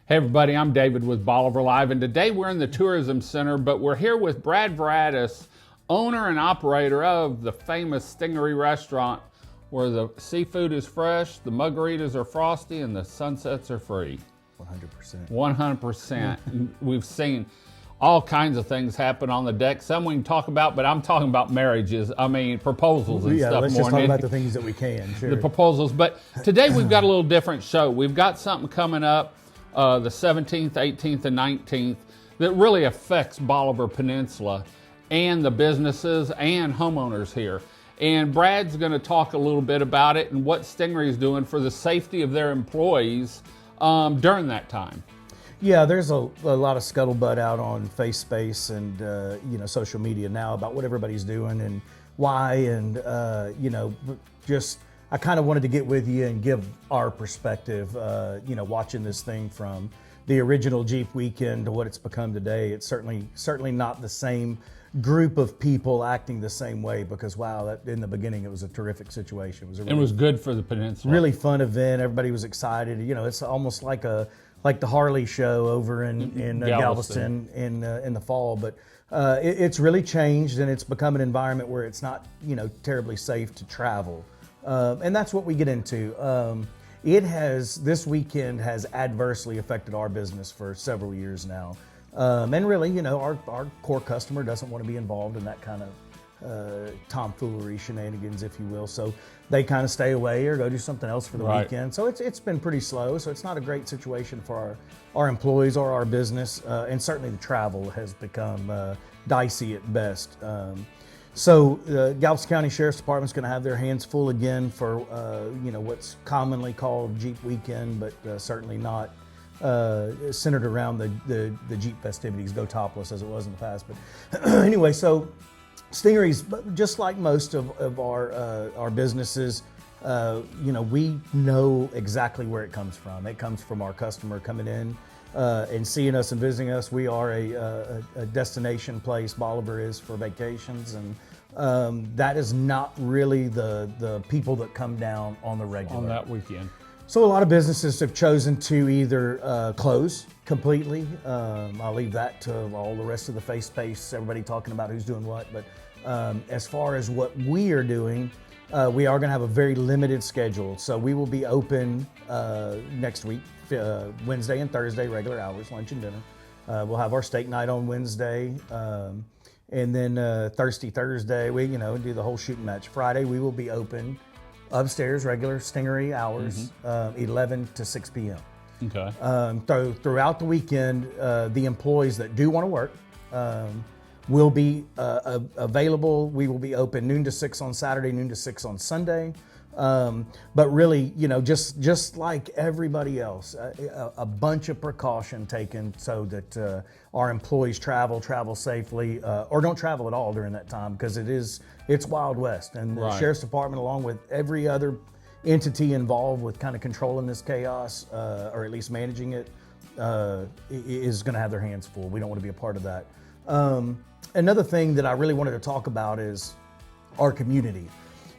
Hey everybody, I'm David with Bolivar Live, and today we're in the Tourism Center, but we're here with Brad Veratis, owner and operator of the famous Stingaree restaurant, where the seafood is fresh, the margaritas are frosty, and the sunsets are free. 100%. 100%. We've seen all kinds of things happen on the deck. Some we can talk about, but I'm talking about marriages. I mean, proposals and stuff. Let's just talk about the things that we can. Sure. The proposals. But today we've got a little different show. We've got something coming up the 17th, 18th, and 19th that really affects Bolivar Peninsula and the businesses and homeowners here. And Brad's going to talk a little bit about it and what Stingaree is doing for the safety of their employees during that time. Yeah, there's a lot of scuttlebutt out on face space and social media now about what everybody's doing and why, and just I kind of wanted to get with you and give our perspective. Watching this thing from the original Jeep weekend to what it's become today, it's certainly not the same group of people acting the same way, because wow, in the beginning it was a terrific situation. It was good for the peninsula. Really fun event. Everybody was excited. It's almost like the Harley show over in Galveston in the fall, but it's really changed, and it's become an environment where it's not terribly safe to travel, and that's what we get into. This weekend has adversely affected our business for several years now. And really, our core customer doesn't want to be involved in that kind of tomfoolery, shenanigans, if you will. So they kind of stay away or go do something else for the weekend. So it's been pretty slow. So it's not a great situation for our employees or our business. And certainly the travel has become dicey at best. So the Galveston County Sheriff's Department is going to have their hands full again for what's commonly called Jeep Weekend, but certainly not centered around the Jeep festivities, Go Topless, as it was in the past. But anyway, so Stingaree's, just like most of our businesses, we know exactly where it comes from. It comes from our customer coming in and seeing us and visiting us. We are a destination place. Bolivar is for vacations, and that is not really the people that come down on the regular. On that weekend. So a lot of businesses have chosen to either close completely. I'll leave that to all the rest of the face space, everybody talking about who's doing what. But as far as what we are doing, we are going to have a very limited schedule. So we will be open next week, Wednesday and Thursday, regular hours, lunch and dinner. We'll have our steak night on Wednesday. And then Thursday, we do the whole shooting match. Friday, we will be open upstairs, regular Stingaree hours, 11 to 6 p.m. Okay. Throughout the weekend, the employees that do want to work will be available. We will be open noon to 6 on Saturday, noon to 6 on Sunday. But really, just like everybody else, a bunch of precaution taken so that our employees travel safely, or don't travel at all during that time, because it's Wild West. And the Sheriff's Department, along with every other entity involved with kind of controlling this chaos, or at least managing it, is going to have their hands full. We don't want to be a part of that. Another thing that I really wanted to talk about is our community.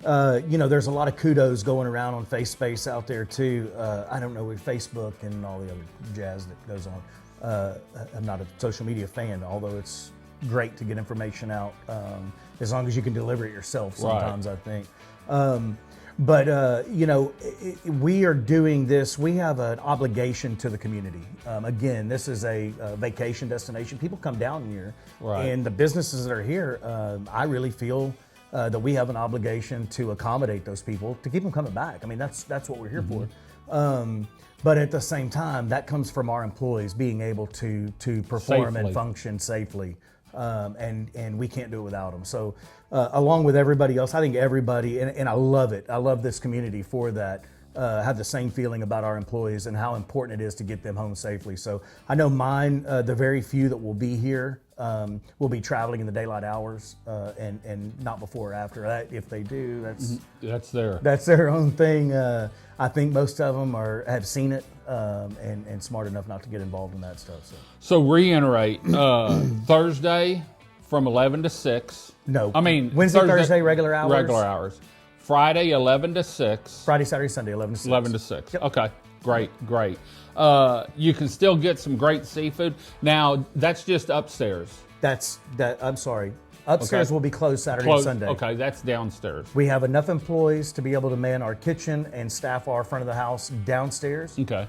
There's a lot of kudos going around on face space out there too. I don't know, with Facebook and all the other jazz that goes on. I'm not a social media fan, although it's great to get information out, as long as you can deliver it yourself sometimes, I think. We are doing this. We have an obligation to the community. Again, this is a vacation destination. People come down here, and the businesses that are here, I really feel that we have an obligation to accommodate those people, to keep them coming back. I mean, that's what we're here for. But at the same time, that comes from our employees being able to perform and function safely, and we can't do it without them. So along with everybody else, I think everybody, and I love it, I love this community for that, have the same feeling about our employees and how important it is to get them home safely. So I know mine, the very few that will be here, will be traveling in the daylight hours, and not before or after. If they do, that's their own thing. I think most of them have seen it, and smart enough not to get involved in that stuff. So reiterate, Thursday from 11 to 6. No, I mean Wednesday, Thursday, regular hours. Regular hours. Friday, 11 to 6. Friday, Saturday, Sunday, 11 to 6. 11 to 6. Yep. Okay. Great. You can still get some great seafood. Now, that's just upstairs. I'm sorry. Upstairs will be closed Saturday and Sunday. Okay, that's downstairs. We have enough employees to be able to man our kitchen and staff our front of the house downstairs. Okay.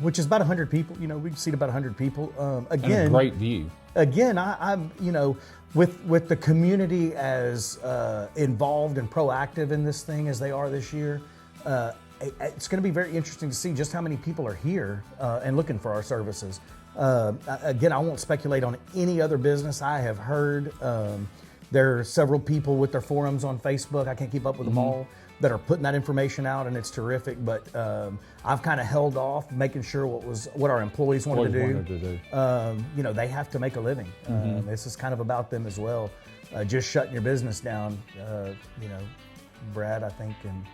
Which is about 100 people. You know, we seat about 100 people. Again, and a great view. Again, I'm with the community as involved and proactive in this thing as they are this year. It's going to be very interesting to see just how many people are here and looking for our services. Again, I won't speculate on any other business. I have heard there are several people with their forums on Facebook. I can't keep up with them all, that are putting that information out, and it's terrific. But I've kind of held off making sure what our employees wanted to do. They have to make a living. This is kind of about them as well. Just shutting your business down, Brad, I think, and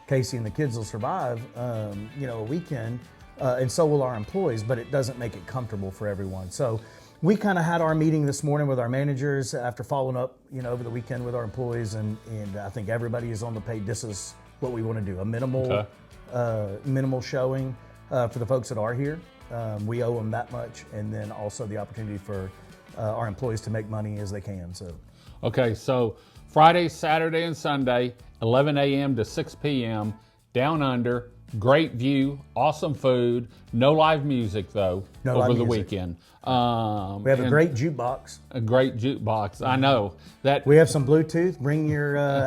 Casey and the kids will survive, a weekend, and so will our employees, but it doesn't make it comfortable for everyone. So we kind of had our meeting this morning with our managers after following up, over the weekend with our employees, and I think everybody is on the page. This is what we want to do, a minimal showing for the folks that are here. We owe them that much, and then also the opportunity for our employees to make money as they can. Okay, so Friday, Saturday, and Sunday, 11 a.m. to 6 p.m., down under, great view, awesome food, no live music though, over the weekend. We have a great jukebox. A great jukebox, I know. That we have some Bluetooth,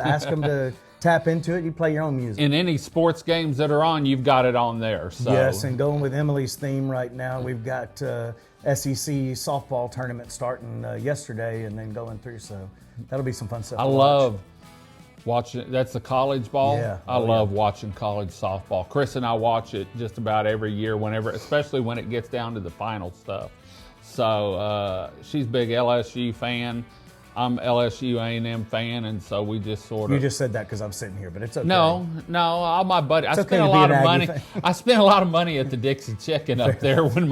ask them to tap into it, you play your own music. In any sports games that are on, you've got it on there. So. Yes, and going with Emily's theme right now, we've got SEC softball tournament starting yesterday and then going through, so that'll be some fun stuff. I love watching it. That's the college ball. Yeah. I love watching college softball. Chris and I watch it just about every year, especially when it gets down to the final stuff. So she's a big LSU fan. I'm LSU A&M fan, and so we just sort of. You just said that because I'm sitting here, but it's okay. No, all my buddies. I spent a lot of money. I spent a lot of money at the Dixie Chicken up there when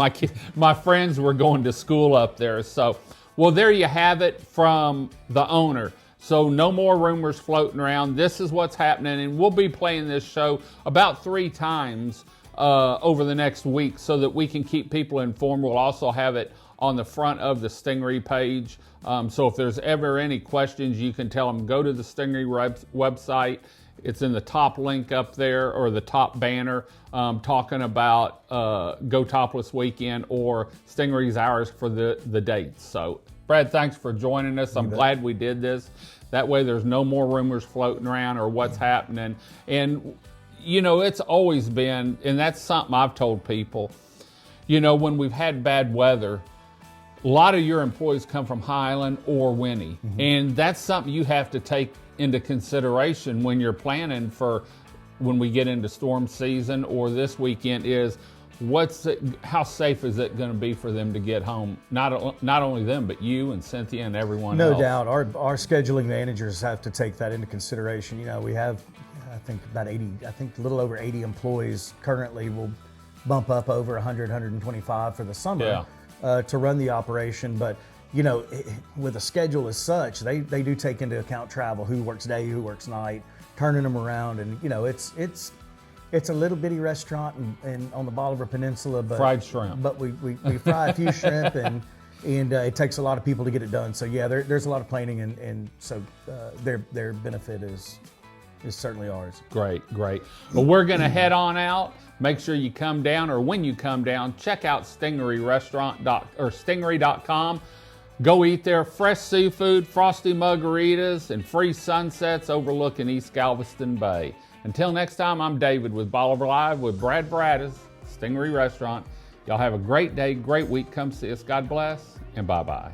my friends were going to school up there. So, well, there you have it from the owner. So no more rumors floating around. This is what's happening, and we'll be playing this show about 3 times over the next week so that we can keep people informed. We'll also have it on the front of the Stingaree page. So if there's ever any questions, you can tell them, go to the Stingaree website. It's in the top link up there, or the top banner, talking about Go Topless Weekend or Stingaree's hours for the dates. So Brad, thanks for joining us. I'm glad we did this. That way there's no more rumors floating around or what's happening. And, it's always been, and that's something I've told people, when we've had bad weather, a lot of your employees come from Highland or Winnie. And that's something you have to take into consideration when you're planning for when we get into storm season or this weekend is, how safe is it going to be for them to get home? Not only them, but you and Cynthia and everyone else. No doubt. Our scheduling managers have to take that into consideration. We have, I think, a little over 80 employees currently. Will bump up over 100, 125 for the summer to run the operation. But, with a schedule as such, they do take into account travel, who works day, who works night, turning them around. And, it's a little bitty restaurant and on the Bolivar Peninsula, but fried shrimp. But we fry a few shrimp, and it takes a lot of people to get it done. So there's a lot of planning, and so their benefit is certainly ours. Great. Well, we're going to head on out. Make sure you come down, or when you come down, check out Stingaree.com. Go eat there. Fresh seafood, frosty margaritas, and free sunsets overlooking East Galveston Bay. Until next time, I'm David with Bolivar Live with Brad Braddis, Stingaree Restaurant. Y'all have a great day, great week. Come see us. God bless, and bye-bye.